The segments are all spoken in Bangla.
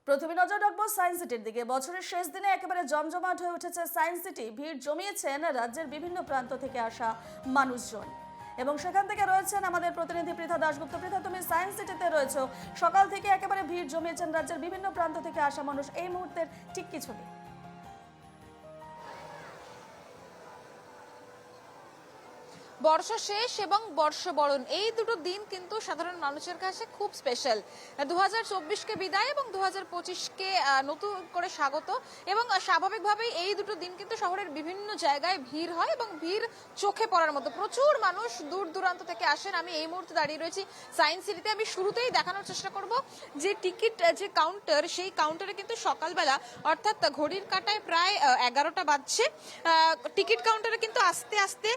প্রথমে নজর রাখবো সায়েন্স সিটির দিকে। বছরের শেষ দিনে একেবারে জমজমাট হয়ে উঠেছে সায়েন্স সিটি। ভিড় জমিয়েছেন রাজ্যের বিভিন্ন প্রান্ত থেকে আসা মানুষজন এবং সেখান থেকে রয়েছেন আমাদের প্রতিনিধি পৃথা দাশগুপ্ত। পৃথা, তুমি সায়েন্স সিটিতে রয়েছো, সকাল থেকে একেবারে ভিড় জমিয়েছেন রাজ্যের বিভিন্ন প্রান্ত থেকে আসা মানুষ। এই মুহূর্তের ঠিক কিছু নেই। বর্ষা শেষ এবং বর্ষবরণ এই দুটো দিন কিন্তু সাধারণ মানুষের কাছে খুব স্পেশাল। 2024কে বিদায় এবং 2025কে নতুন করে স্বাগত। এবং স্বাভাবিকভাবেই এই দুটো দিন কিন্তু শহরের বিভিন্ন জায়গায় ভিড় হয় এবং ভিড় চোখে পড়ার মতো। প্রচুর মানুষ দূর দূরান্ত থেকে আসেন। আমি এই মুহূর্তে দাঁড়িয়ে রয়েছি সায়েন্স সিটিতে। আমি শুরুতেই দেখানোর চেষ্টা করব যে টিকিট যে কাউন্টার, সেই কাউন্টারে কিন্তু সকালবেলা অর্থাৎ ঘড়ির কাঁটায় প্রায় 11টা বাজছে। টিকিট কাউন্টারে কিন্তু আস্তে আস্তে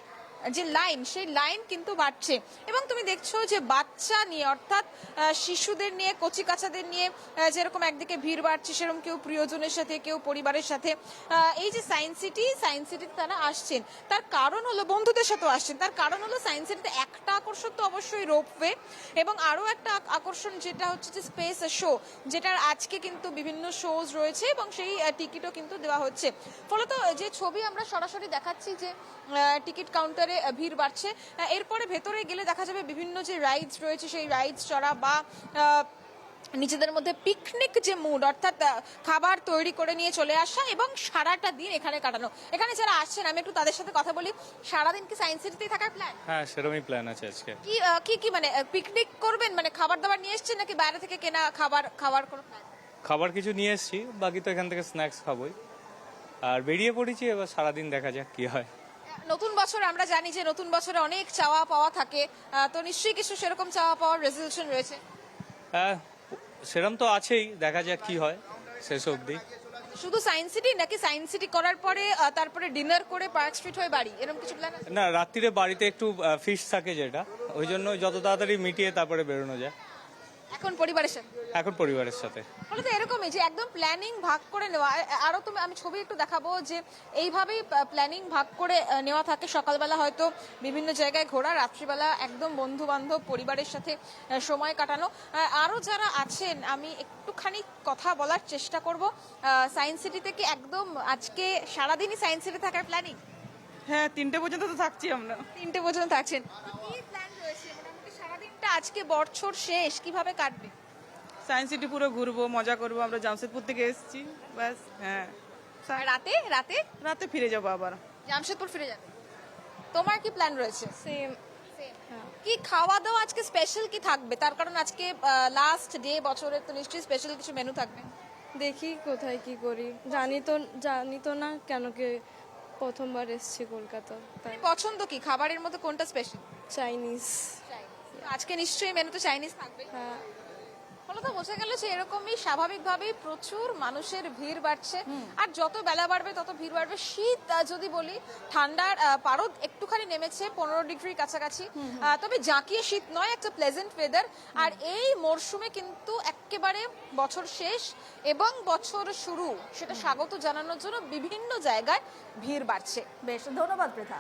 যে লাইন, সেই লাইন কিন্তু বাড়ছে এবং তুমি দেখছো যে বাচ্চা নিয়ে অর্থাৎ শিশুদের নিয়ে, কচি কাচাদের নিয়ে যেরকম একদিকে ভিড় বাড়ছে, সেরকম কেউ প্রিয়জনের সাথে, কেউ পরিবারের সাথে এই যে সায়েন্স সিটিতে তারা আসছেন। তার কারণ হলো, বন্ধুদের সাথেও আসছেন, তার কারণ হলো সায়েন্স সিটিতে একটা আকর্ষণ তো অবশ্যই রোপওয়ে এবং আরও একটা আকর্ষণ যেটা হচ্ছে যে স্পেস শো, যেটার আজকে কিন্তু বিভিন্ন শোজ রয়েছে এবং সেই টিকিটও কিন্তু দেওয়া হচ্ছে। ফলত যে ছবি আমরা সরাসরি দেখাচ্ছি যে টিকিট কাউন্টার ভিড় বাড়ছে, এরপরে ভেতরে গেলে দেখা যাবে বিভিন্ন যে রাইডস রয়েছে, সেই রাইডস চড়া বা নিজেদের মধ্যে পিকনিক যে মুড, অর্থাৎ খাবার তৈরি করে নিয়ে চলে আসা এবং সারাটা দিন এখানে কাটানো। এখানে যারা আসছেন আমি একটু তাদের সাথে কথা বলি। সারাদিন কি সায়েন্স সিটিতেই থাকার প্ল্যান? হ্যাঁ, সেরকমই প্ল্যান আছে আজকে। কি মানে পিকনিক করবেন, মানে খাবার দাবার নিয়ে এসেছেন নাকি বাইরে থেকে কেনা খাবার কোনো প্ল্যান? খাবার কিছু নিয়ে এসেছি, বাকি তো এখান থেকে স্ন্যাক্স খাবোই। আর বেরিয়ে পড়েছি, এবার সারাদিন দেখা যাক কি হয়। নতুন বছর, আমরা জানি যে নতুন বছরে অনেক চাওয়া পাওয়া থাকে, তো নিশ্চয়ই কিছু সেরকম চাওয়া পাওয়ার রেজলিউশন রয়েছে। হ্যাঁ, সেরকম তো আছেই, দেখা যাক কি হয় শেষ অবধি। শুধু সায়েন্স সিটি নাকি সায়েন্স সিটি করার পরে তারপরে ডিনার করে পার্ক স্ট্রিট হয়ে বাড়ি, এরকম কিছু প্ল্যান আছে? না, রাত্রিরে বাড়িতে একটু ফিস্ট থাকে, যেটা ওই জন্য যত তাড়াতাড়ি মিটিয়ে তারপরে বেরোনো যায়। এখন পরিবারের সাথে? এখন পরিবারের সাথে। ফলে তো এরকমই যে একদম প্ল্যানিং ভাগ করে নেওয়া। আরো আমি ছবি একটু দেখাবো যে এইভাবেই প্ল্যানিং ভাগ করে নেওয়া থাকে। সকালবেলা হয়তো বিভিন্ন জায়গায় ঘোরা, রাত্রিবেলা একদম বন্ধু বান্ধব পরিবারের সাথে সময় কাটানো। আরো যারা আছেন আমি একটুখানি কথা বলার চেষ্টা করব। সায়েন্স সিটি থেকে একদম আজকে সারাদিনই সায়েন্স সিটি থাকার প্ল্যানিং? হ্যাঁ, 3টে পর্যন্ত তো থাকছি আমরা। 3টে পর্যন্ত থাকছেন। কি প্ল্যান রয়েছে মোটামুটি সারাদিনটা? আজকে বছর শেষ, কিভাবে কাটবে? সায়েন্স সিটি পুরো ঘুরবো, মজা করবো। আমরা জামশেদপুর থেকে এসেছি, ব্যাস। হ্যাঁ, রাতে রাতে রাতে ফিরে যাবো আবার। জামশেদপুর ফিরে যাবে। তোমার কি প্ল্যান রয়েছে? সেম। কি খাওয়া দাওয়া আজকে স্পেশাল কি থাকবে? তার কারণ আজকে লাস্ট ডে বছরের, তো নিশ্চয়ই স্পেশাল কিছু মেনু থাকবে। দেখি কোথায় কি করি, জানি তো না, কেন কি প্রথমবার এসেছি কলকাতা, তাই। পছন্দ কি খাবারের মধ্যে, কোনটা স্পেশাল? চাইনিজ। আজকে নিশ্চয়ই মেনুতে চাইনিজ থাকবে। হ্যাঁ। ফলে তো বোঝা গেল যে এরকমই স্বাভাবিকভাবেই প্রচুর মানুষের ভিড় বাড়ছে। আর যত বেলা বাড়বে তত ভিড় বাড়বে। শীত যদি বলি, ঠান্ডার পারদ একটুখানি নেমেছে 15 ডিগ্রির কাছাকাছি, তবে জাঁকিয়ে শীত নয়, একটা প্লেজেন্ট ওয়েদার। আর এই মরশুমে কিন্তু একেবারে বছর শেষ এবং বছর শুরু, সেটা স্বাগত জানানোর জন্য বিভিন্ন জায়গায় ভিড় বাড়ছে। বেশ, ধন্যবাদ পৃথা।